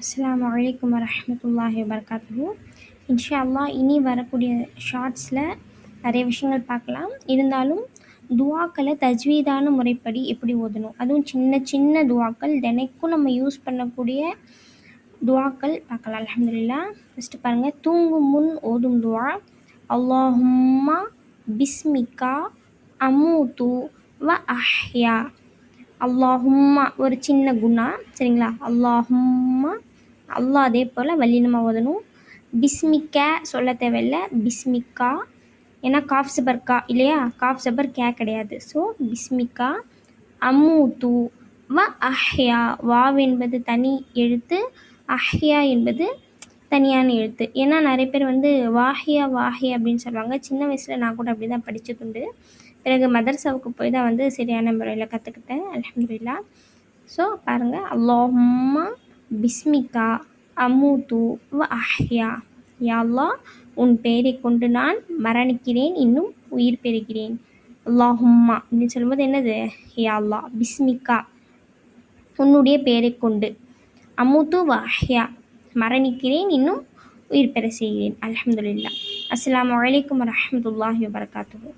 அஸ்ஸலாமு அலைக்கும் வரஹ்மத்துல்லாஹி வபரகாத்துஹு. இன்ஷா அல்லாஹ் இனி வரக்கூடிய ஷார்ட்ஸில் நிறைய விஷயங்கள் பார்க்கலாம். இருந்தாலும் துவாக்களை தஜ்வீதான முறைப்படி எப்படி ஓதணும், அதுவும் சின்ன சின்ன துவாக்கள் தினைக்கும் நம்ம யூஸ் பண்ணக்கூடிய துவாக்கள் பார்க்கலாம். அல்ஹம்துலில்லாஹ். ஃபஸ்ட்டு பாருங்கள், தூங்கும் முன் ஓதும் துவா. அல்லாஹும்மா பிஸ்மிகா அமூத்து வ அஹ்யா. அல்லாஹும்மா ஒரு சின்ன குணா, சரிங்களா? அல்லாஹும்மா, அல்லாஹ் அதே போல் வல்லினமாக ஓதணும். பிஸ்மிக்க சொல்ல தேவையில்லை, பிஸ்மிக்கா. ஏன்னா காஃப் சபர் கா இல்லையா, காஃப் சபர் கே கிடையாது. ஸோ பிஸ்மிக்கா அம்மூத்து வ அஹ்யா. வாவ் என்பது தனி எழுத்து, அஹ்யா என்பது தனியான எழுத்து. ஏன்னா நிறைய பேர் வாஹியா வாஹியா அப்படின்னு சொல்லுவாங்க. சின்ன வயசில் நான் கூட அப்படி தான் படித்ததுண்டு. பிறகு மதரசாவுக்கு போய் தான் சரியான முறையில் கற்றுக்கிட்டேன். அல்ஹம்துலில்லாஹ். ஸோ பாருங்கள், அல்லாஹும்மா பிஸ்மிகா அமூத்து வ அஹ்யா. யா அல்லாஹ், உன் பெயரை கொண்டு நான் மரணிக்கிறேன், இன்னும் உயிர் பெறுகிறேன். அல்லாஹும்மா அப்படின்னு சொல்லும்போது என்னது, யா அல்லாஹ். பிஸ்மிகா உன்னுடைய பெயரை கொண்டு, அமூத்து வ அஹ்யா மரணிக்கிறேன், இன்னும் உயிர் பெற செய்கிறேன். அல்ஹம்துலில்லாஹ். அஸ்ஸலாமு அலைக்கும் வரஹ்மத்துல்லாஹி வபரகாத்துஹு.